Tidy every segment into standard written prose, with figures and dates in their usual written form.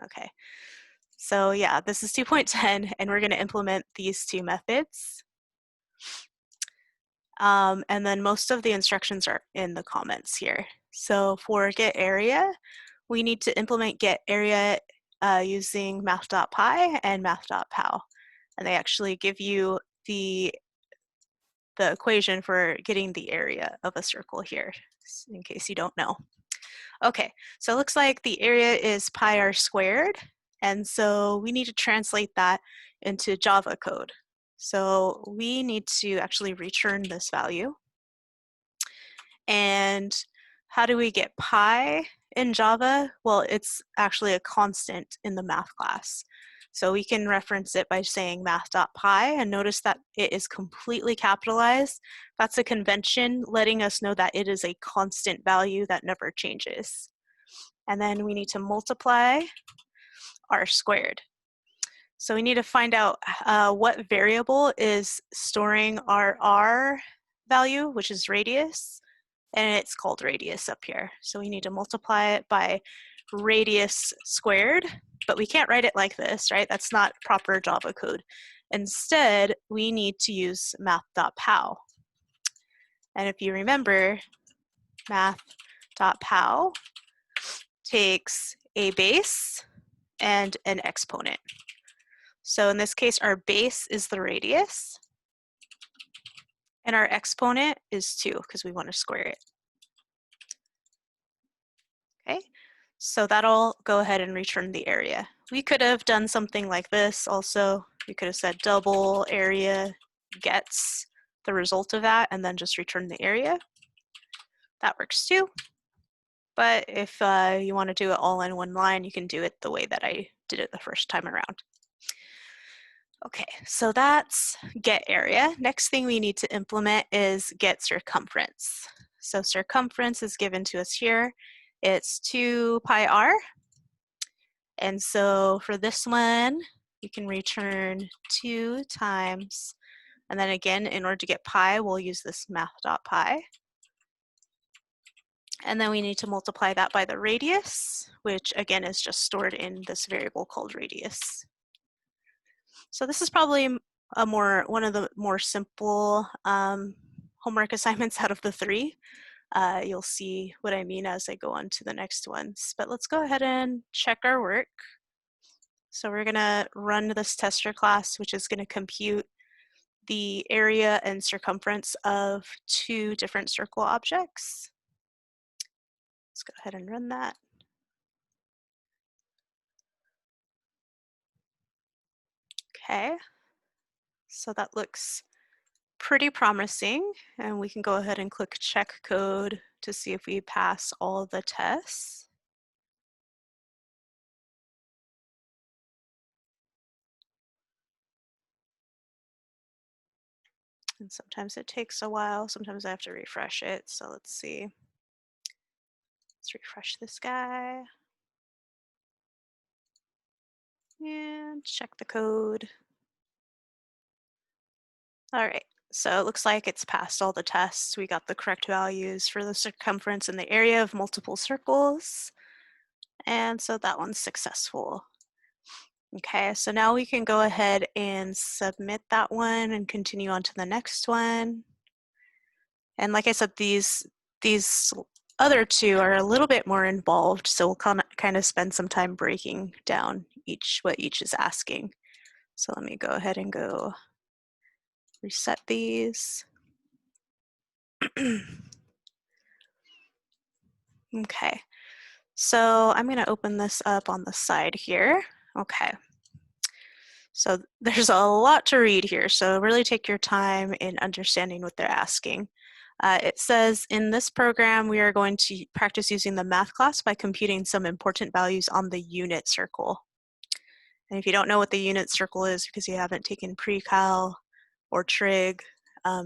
Okay, so yeah, this is 2.10, and we're going to implement these two methods. And then most of the instructions are in the comments here. So for get area, we need to implement get area using math.py and math.pow. And they actually give you the equation for getting the area of a circle here, in case you don't know. Okay, so it looks like the area is pi r squared, and so we need to translate that into Java code. So we need to actually return this value. And how do we get pi in Java? Well, it's actually a constant in the math class. So we can reference it by saying math.py, and notice that it is completely capitalized. That's a convention letting us know that it is a constant value that never changes. And then we need to multiply r squared. So we need to find out what variable is storing our r value, which is radius, and it's called radius up here. So we need to multiply it by radius squared, but we can't write it like this, right? That's not proper Java code. Instead, we need to use math.pow. And if you remember, math.pow takes a base and an exponent. So in this case, our base is the radius, and our exponent is 2, because we want to square it. Okay, so that'll go ahead and return the area. We could have done something like this also. We could have said double area gets the result of that, and then just return the area. That works too. But if you want to do it all in one line, you can do it the way that I did it the first time around. Okay, so that's get area. Next thing we need to implement is get circumference. So circumference is given to us here. It's 2 pi r. And so for this one, you can return 2 times, and then again, in order to get pi, we'll use this math.py. And then we need to multiply that by the radius, which again is just stored in this variable called radius. So this is probably one of the more simple homework assignments out of the 3. You'll see what I mean as I go on to the next ones. But let's go ahead and check our work. So we're going to run this tester class, which is going to compute the area and circumference of 2 different circle objects. Let's go ahead and run that. Okay, so that looks pretty promising, and we can go ahead and click check code to see if we pass all the tests. And sometimes it takes a while, sometimes I have to refresh it, so let's see. Let's refresh this guy. And check the code. All right, so it looks like it's passed all the tests. We got the correct values for the circumference and the area of multiple circles. And so that one's successful. Okay, so now we can go ahead and submit that one and continue on to the next one. And like I said, these other 2 are a little bit more involved, so we'll kind of spend some time breaking down what each is asking. So let me go ahead and go reset these. Okay, so I'm going to open this up on the side here. Okay, so there's a lot to read here, so really take your time in understanding what they're asking. It says, in this program, we are going to practice using the math class by computing some important values on the unit circle. And if you don't know what the unit circle is because you haven't taken pre-cal or trig,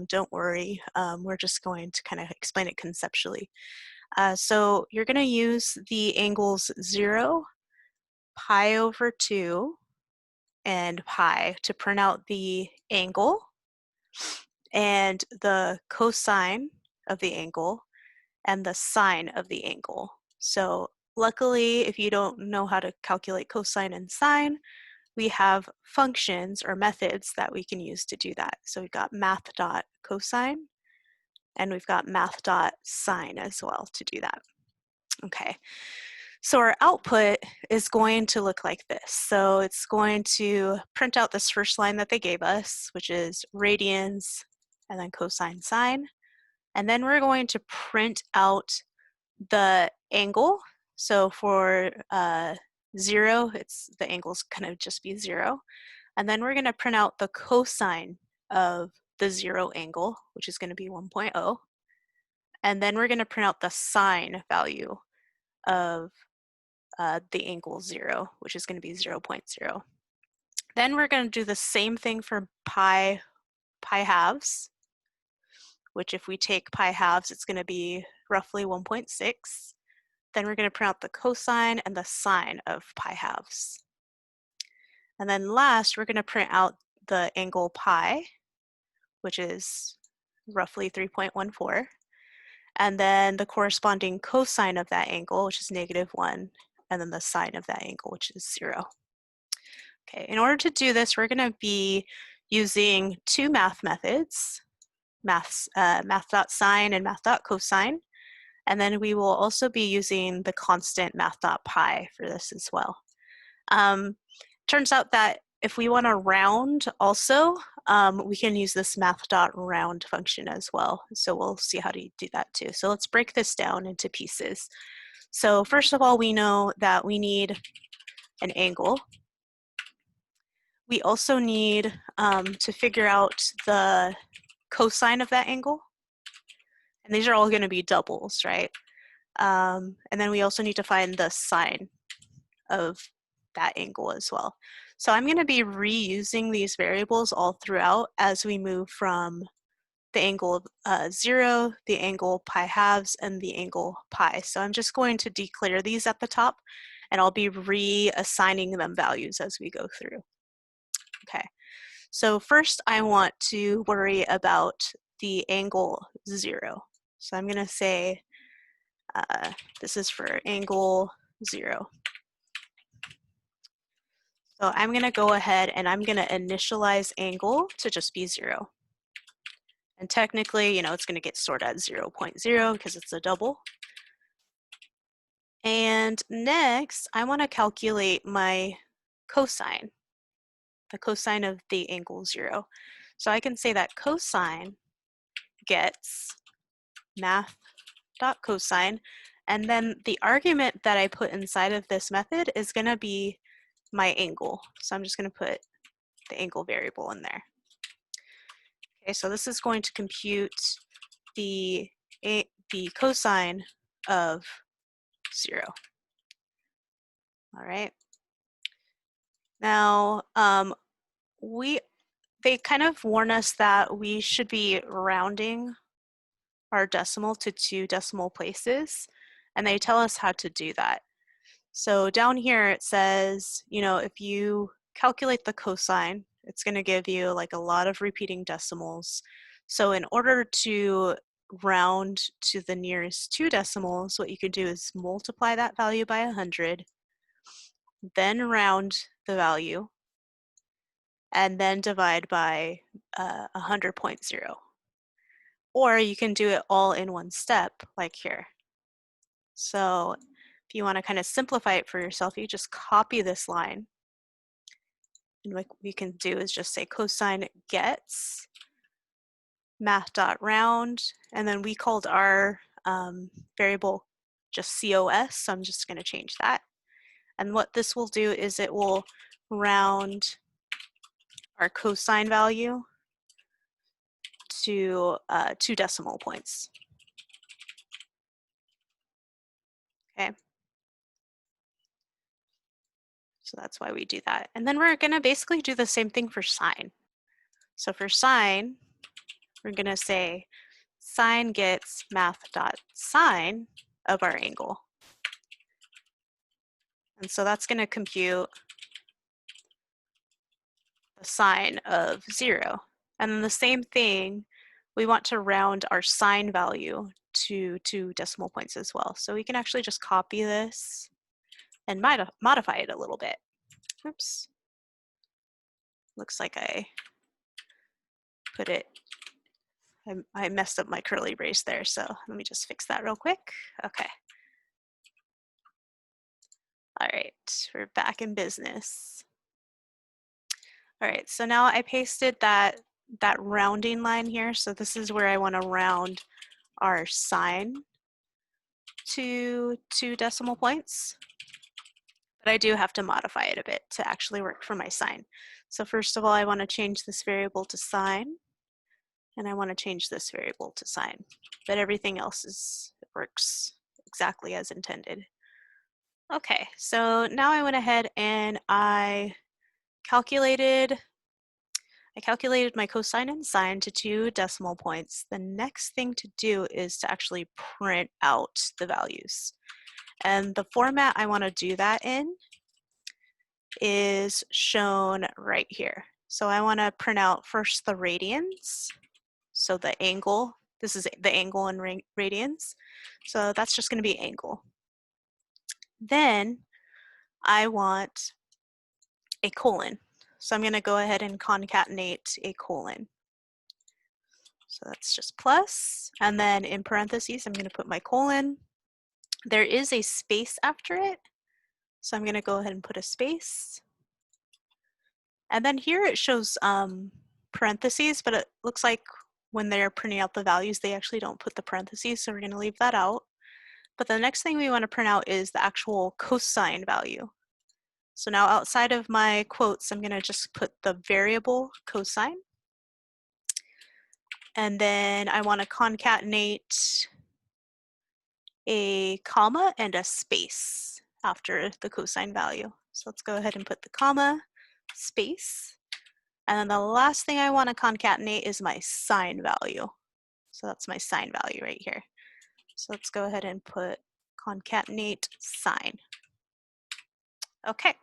don't worry. We're just going to kind of explain it conceptually. So you're going to use the angles 0, pi over 2, and pi to print out the angle and the cosine of the angle and the sine of the angle. So luckily, if you don't know how to calculate cosine and sine, we have functions or methods that we can use to do that. So we've got math.cosine, and we've got math.sine as well to do that. Okay, so our output is going to look like this. So it's going to print out this first line that they gave us, which is radians, and then cosine sine. And then we're going to print out the angle. So for 0, the angle's kind of just be 0. And then we're going to print out the cosine of the 0 angle, which is going to be 1.0. And then we're going to print out the sine value of the angle 0, which is going to be 0.0. Then we're going to do the same thing for pi halves, which if we take pi halves, it's going to be roughly 1.6. Then we're going to print out the cosine and the sine of pi halves. And then last, we're going to print out the angle pi, which is roughly 3.14. And then the corresponding cosine of that angle, which is -1, and then the sine of that angle, which is 0. Okay, in order to do this, we're going to be using two math methods, math.sine and math.cosine. And then we will also be using the constant math.pi for this as well. Turns out that if we want to round also, we can use this math.round function as well. So we'll see how to do that too. So let's break this down into pieces. So first of all, we know that we need an angle. We also need to figure out the cosine of that angle. And these are all going to be doubles, right? And then we also need to find the sine of that angle as well. So I'm going to be reusing these variables all throughout as we move from the angle 0, the angle pi halves, and the angle pi. So I'm just going to declare these at the top, and I'll be reassigning them values as we go through. Okay, so first I want to worry about the angle 0. So I'm going to say this is for angle 0. So I'm going to go ahead and I'm going to initialize angle to just be 0. And technically, you know, it's going to get stored at 0.0 because it's a double. And next, I want to calculate my cosine, the cosine of the angle 0. So I can say that cosine gets math.cosine, and then the argument that I put inside of this method is going to be my angle. So I'm just going to put the angle variable in there. Okay, so this is going to compute the cosine of 0. All right. Now, they kind of warn us that we should be rounding our decimal to 2 decimal places, and they tell us how to do that. So down here it says, you know, if you calculate the cosine, it's going to give you like a lot of repeating decimals. So in order to round to the nearest 2 decimals, what you could do is multiply that value by 100, then round the value, and then divide by 100.0. Or you can do it all in one step, like here. So if you want to kind of simplify it for yourself, you just copy this line. And what we can do is just say cosine gets math.round, and then we called our variable just COS, so I'm just going to change that. And what this will do is it will round our cosine value to 2 decimal points. Okay. So that's why we do that. And then we're going to basically do the same thing for sine. So for sine, we're going to say sine gets math.sine of our angle. And so that's going to compute the sine of 0. And then the same thing, we want to round our sine value to 2 decimal points as well. So we can actually just copy this and modify it a little bit. Oops. Looks like I put it, I messed up my curly brace there, so let me just fix that real quick. Okay. All right, we're back in business. All right, so now I pasted that rounding line here. So this is where I want to round our sign to 2 decimal points. But I do have to modify it a bit to actually work for my sign. So first of all, I want to change this variable to sign, and I want to change this variable to sign. But everything else works exactly as intended. Okay, so now I went ahead and I calculated my cosine and sine to 2 decimal points. The next thing to do is to actually print out the values. And the format I want to do that in is shown right here. So I want to print out first the radians. So the angle, this is the angle in radians. So that's just going to be angle. Then I want a colon. So I'm going to go ahead and concatenate a colon. So that's just plus, and then in parentheses, I'm going to put my colon. There is a space after it, so I'm going to go ahead and put a space. And then here it shows parentheses, but it looks like when they're printing out the values, they actually don't put the parentheses, so we're going to leave that out. But the next thing we want to print out is the actual cosine value. So now outside of my quotes, I'm going to just put the variable cosine. And then I want to concatenate a comma and a space after the cosine value. So let's go ahead and put the comma, space. And then the last thing I want to concatenate is my sine value. So that's my sine value right here. So let's go ahead and put concatenate sine. Okay,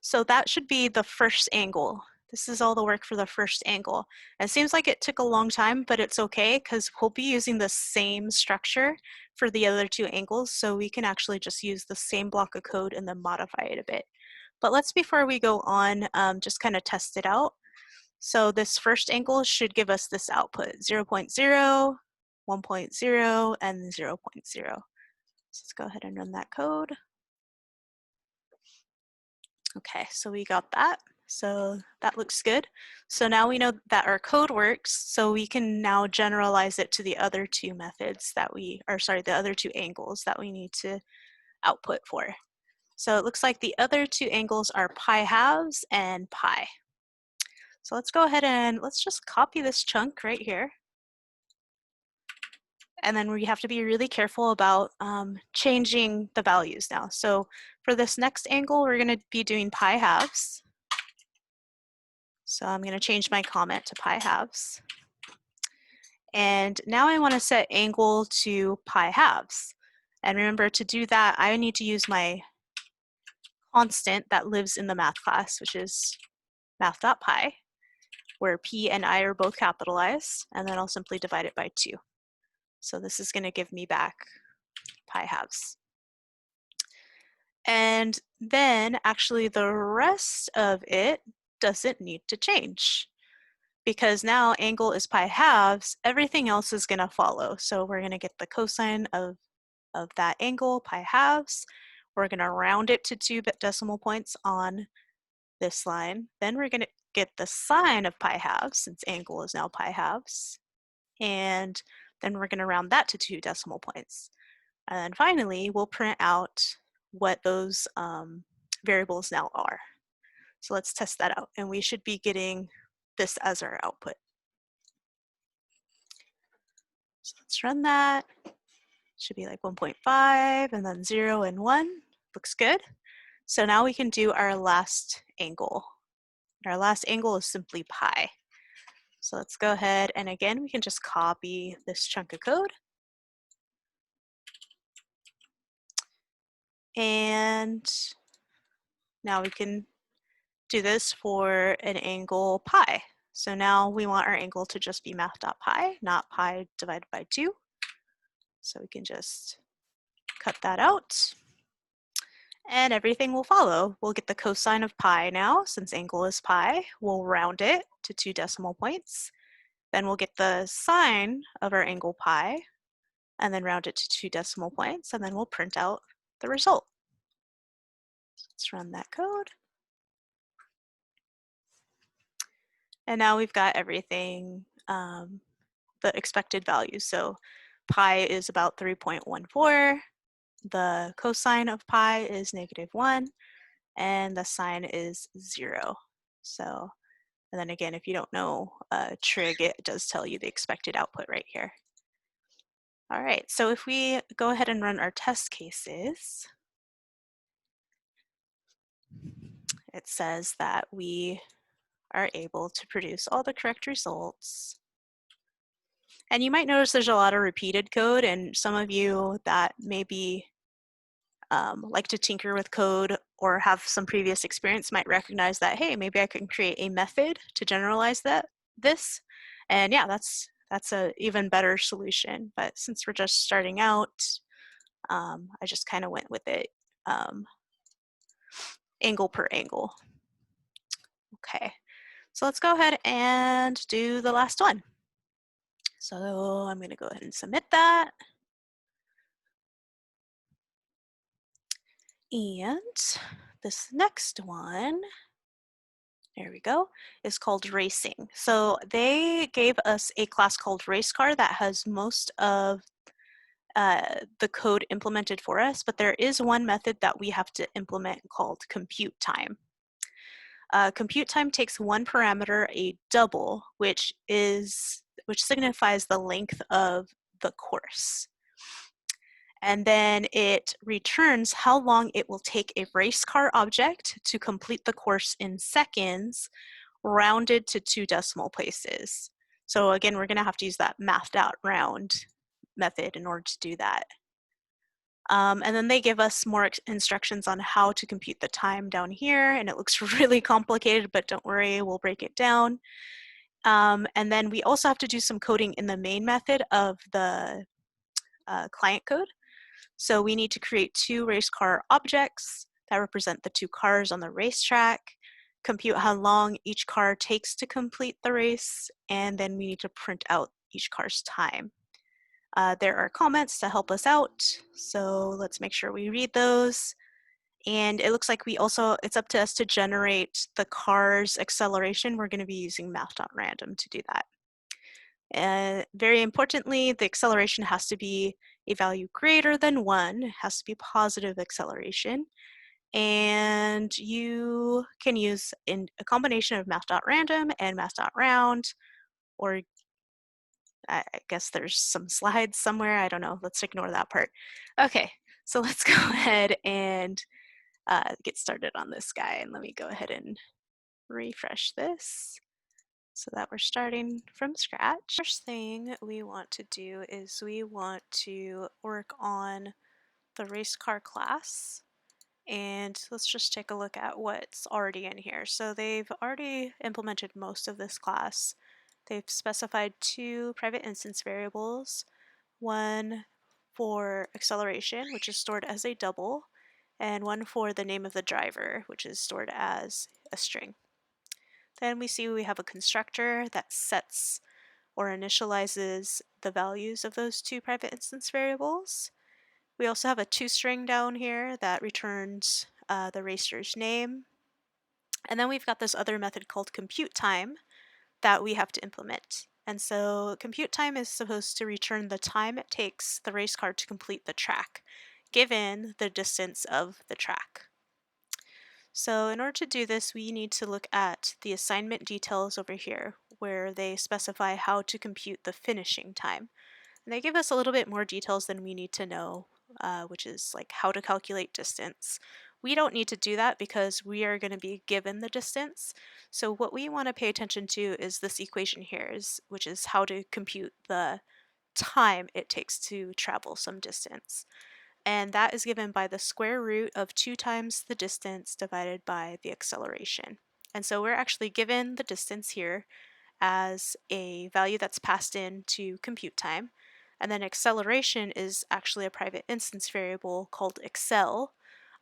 so that should be the first angle. This is all the work for the first angle. It seems like it took a long time, but it's okay because we'll be using the same structure for the other 2 angles, so we can actually just use the same block of code and then modify it a bit. But let's, before we go on, just kind of test it out. So this first angle should give us this output, 0, 0.0, 1.0, and 0, 0.0. So let's go ahead and run that code. Okay, so we got that. So that looks good. So now we know that our code works, so we can now generalize it to the other 2 methods that the other 2 angles that we need to output for. So it looks like the other 2 angles are pi halves and pi. So let's go ahead and let's just copy this chunk right here. And then we have to be really careful about changing the values now. So for this next angle, we're going to be doing pi halves. So I'm going to change my comment to pi halves. And now I want to set angle to pi halves. And remember, to do that, I need to use my constant that lives in the math class, which is math.pi, where p and I are both capitalized, and then I'll simply divide it by 2. So this is going to give me back pi halves. And then actually the rest of it doesn't need to change, because now angle is pi halves, everything else is going to follow. So we're going to get the cosine of that angle, pi halves. We're going to round it to 2 decimal points on this line. Then we're going to get the sine of pi halves, since angle is now pi halves. And then we're going to round that to 2 decimal points. And then finally, we'll print out what those variables now are. So let's test that out. And we should be getting this as our output. So let's run that. Should be like 1.5 and then 0 and 1. Looks good. So now we can do our last angle. Our last angle is simply pi. So let's go ahead, and again, we can just copy this chunk of code. And now we can do this for an angle pi. So now we want our angle to just be math.pi, not pi divided by 2. So we can just cut that out and everything will follow. We'll get the cosine of pi now, since angle is pi. We'll round it to 2 decimal points. Then we'll get the sine of our angle pi and then round it to 2 decimal points, and then we'll print out the result. Let's run that code. And now we've got everything, the expected values. So pi is about 3.14, the cosine of pi is -1, and the sine is 0. So, and then again, if you don't know trig, it does tell you the expected output right here. All right, so if we go ahead and run our test cases, it says that we are able to produce all the correct results. And you might notice there's a lot of repeated code, and some of you that maybe like to tinker with code or have some previous experience might recognize that, hey, maybe I can create a method to generalize this. And yeah, that's a even better solution. But since we're just starting out, I just kind of went with it angle per angle. Okay, so let's go ahead and do the last one. So I'm going to go ahead and submit that. And this next one, there we go, is called racing. So they gave us a class called race car that has most of the code implemented for us, but there is one method that we have to implement called compute time. Compute time takes one parameter, a double, which signifies the length of the course. And then it returns how long it will take a race car object to complete the course in seconds, rounded to 2 decimal places. So again, we're going to have to use that mathed out round method in order to do that. And then they give us more instructions on how to compute the time down here, and it looks really complicated, but don't worry, we'll break it down. And then we also have to do some coding in the main method of the client code. So we need to create 2 race car objects that represent the 2 cars on the racetrack, compute how long each car takes to complete the race, and then we need to print out each car's time. There are comments to help us out, so let's make sure we read those. And it looks like it's up to us to generate the car's acceleration. We're going to be using math.random to do that. Very importantly, the acceleration has to be a value greater than 1. It has to be positive acceleration. And you can use a combination of math.random and math.round, or I guess there's some slides somewhere. I don't know. Let's ignore that part. Okay, so let's go ahead and get started on this guy. And let me go ahead and refresh this so that we're starting from scratch. First thing we want to do is we want to work on the race car class. And let's just take a look at what's already in here. So they've already implemented most of this class. They've specified 2 private instance variables, one for acceleration, which is stored as a double, and one for the name of the driver, which is stored as a string. Then we see we have a constructor that sets or initializes the values of those 2 private instance variables. We also have a toString down here that returns the racer's name. And then we've got this other method called compute time that we have to implement. And so compute time is supposed to return the time it takes the race car to complete the track, given the distance of the track. So in order to do this, we need to look at the assignment details over here, where they specify how to compute the finishing time. And they give us a little bit more details than we need to know, which is like how to calculate distance. We don't need to do that because we are going to be given the distance. So what we want to pay attention to is this equation here, which is how to compute the time it takes to travel some distance. And that is given by the square root of 2 times the distance divided by the acceleration. And so we're actually given the distance here as a value that's passed in to compute time. And then acceleration is actually a private instance variable called accel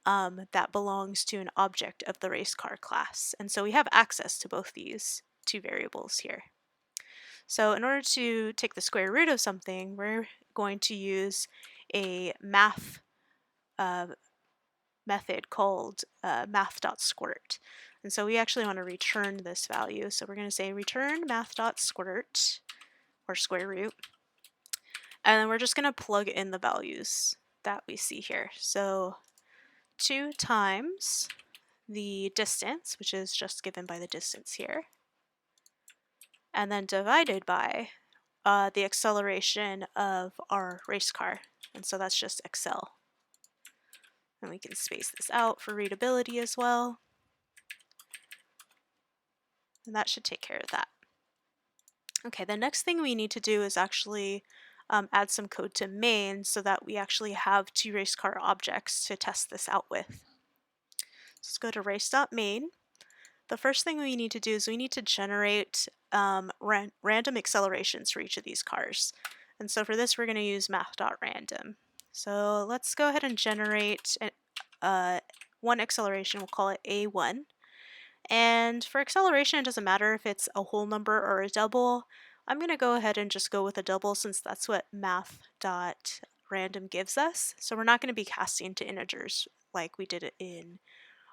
that belongs to an object of the race car class. And so we have access to both these two variables here. So in order to take the square root of something, we're going to use a math method called math.squirt. And so we actually want to return this value. So we're going to say return math.squirt, or square root. And then we're just going to plug in the values that we see here. So 2 times the distance, which is just given by the distance here, and then divided by the acceleration of our race car. And so that's just accel. And we can space this out for readability as well. And that should take care of that. Okay, the next thing we need to do is actually add some code to main so that we actually have 2 race car objects to test this out with. So let's go to race.main. The first thing we need to do is we need to generate random accelerations for each of these cars. And so for this, we're going to use math.random. So let's go ahead and generate one acceleration. We'll call it A1. And for acceleration, it doesn't matter if it's a whole number or a double. I'm going to go ahead and just go with a double since that's what math.random gives us. So we're not going to be casting to integers like we did it in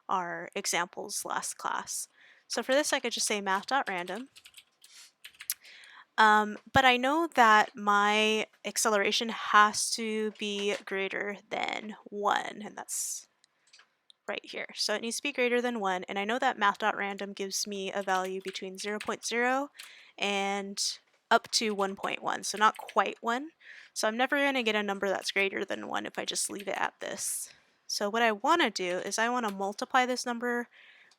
our examples last class. So for this, I could just say math.random. But I know that my acceleration has to be greater than 1, and that's right here. So it needs to be greater than 1, and I know that math.random gives me a value between 0.0 and up to 1.1, so not quite 1. So I'm never going to get a number that's greater than 1 if I just leave it at this. So what I want to do is I want to multiply this number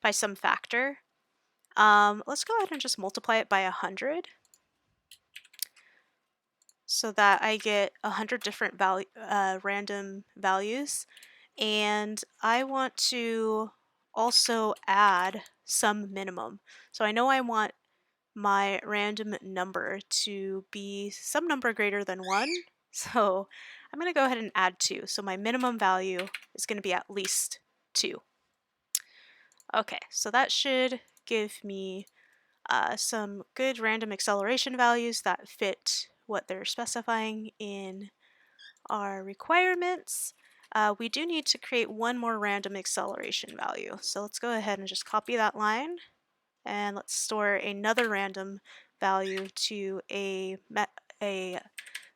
by some factor. Let's go ahead and just multiply it by 100 so that I get 100 different random values. And I want to also add some minimum. So I know I want my random number to be some number greater than 1. So I'm going to go ahead and add 2. So my minimum value is going to be at least 2. Okay, so that should give me some good random acceleration values that fit what they're specifying in our requirements. We do need to create one more random acceleration value. So let's go ahead and just copy that line, and let's store another random value to a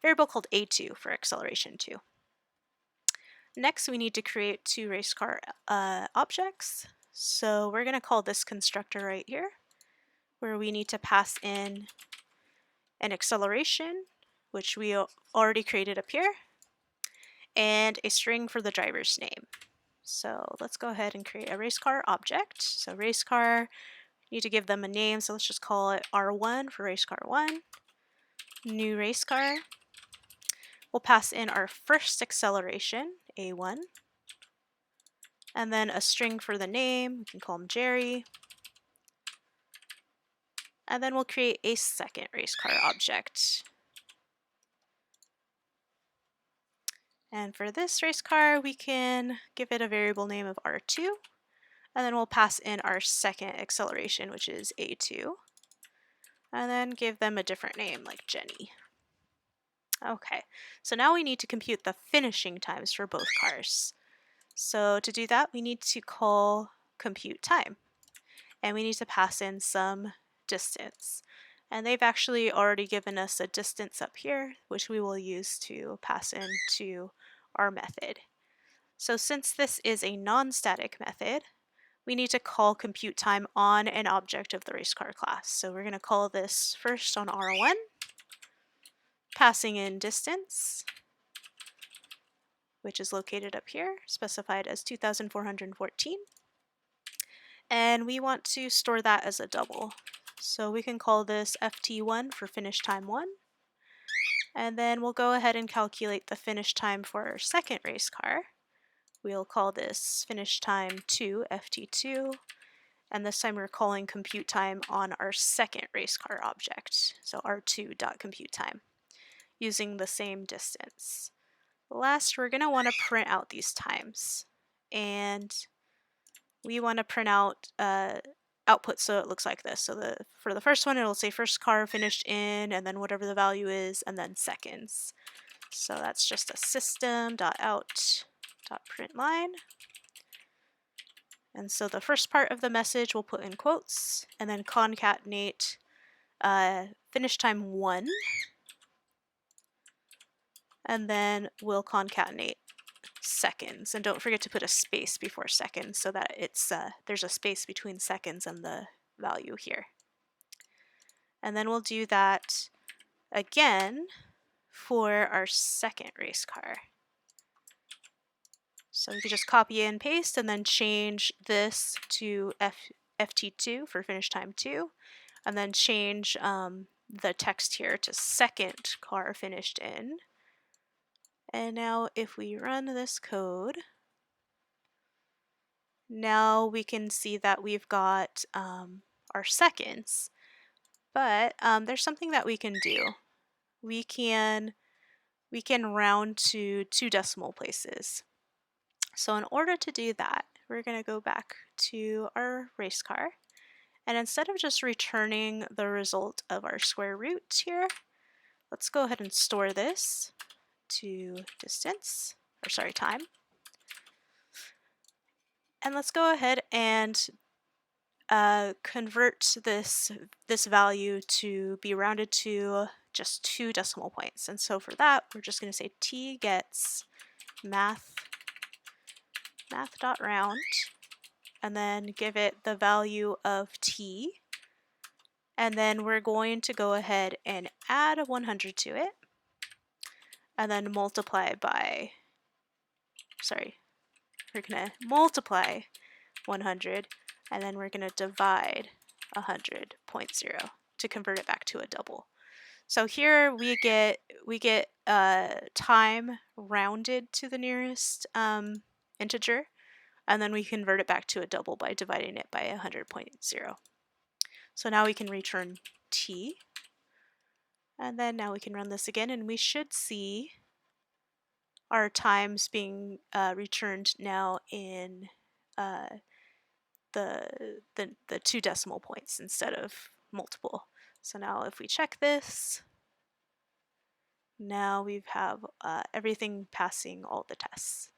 variable called A2 for acceleration 2. Next, we need to create 2 race car objects. So we're going to call this constructor right here, where we need to pass in an acceleration, which we already created up here, and a string for the driver's name. So let's go ahead and create a race car object. So race car, need to give them a name, so let's just call it R1 for race car 1. New race car. We'll pass in our first acceleration, A1, and then a string for the name. We can call him Jerry. And then we'll create a second race car object. And for this race car, we can give it a variable name of R2. And then we'll pass in our second acceleration, which is A2. And then give them a different name, like Jenny. Okay, so now we need to compute the finishing times for both cars. So to do that, we need to call compute time. And we need to pass in some distance. And they've actually already given us a distance up here, which we will use to pass into our method. So since this is a non-static method, we need to call compute time on an object of the race car class. So we're going to call this first on R1, passing in distance, which is located up here, specified as 2,414. And we want to store that as a double. So we can call this ft1 for finish time 1. And then we'll go ahead and calculate the finish time for our second race car. We'll call this finish time 2, ft2. And this time we're calling compute time on our second race car object, so r2.computeTime. using the same distance. Last, we're going to want to print out these times. And we want to print out output so it looks like this. So for the first one, it'll say first car finished in, and then whatever the value is, and then seconds. So that's just a system.out.println. And so the first part of the message we'll put in quotes, and then concatenate finish time 1, and then we'll concatenate seconds. And don't forget to put a space before seconds so that it's there's a space between seconds and the value here. And then we'll do that again for our second race car. So we can just copy and paste and then change this to FT2 for finish time 2, and then change the text here to second car finished in. And now if we run this code, now we can see that we've got our seconds, but there's something that we can do. We can round to 2 decimal places. So in order to do that, we're going to go back to our race car, and instead of just returning the result of our square root here, let's go ahead and store this to time. And let's go ahead and convert this value to be rounded to just 2 decimal points. And so for that, we're just going to say t gets math.round, and then give it the value of t. And then we're going to go ahead and add a 100 to it, and then multiply by, we're going to multiply 100, and then we're going to divide 100.0 to convert it back to a double. So here we get time rounded to the nearest integer, and then we convert it back to a double by dividing it by 100.0. So now we can return t, and then now we can run this again, and we should see our times being returned now in the 2 decimal points instead of multiple. So now if we check this, now we have everything passing all the tests.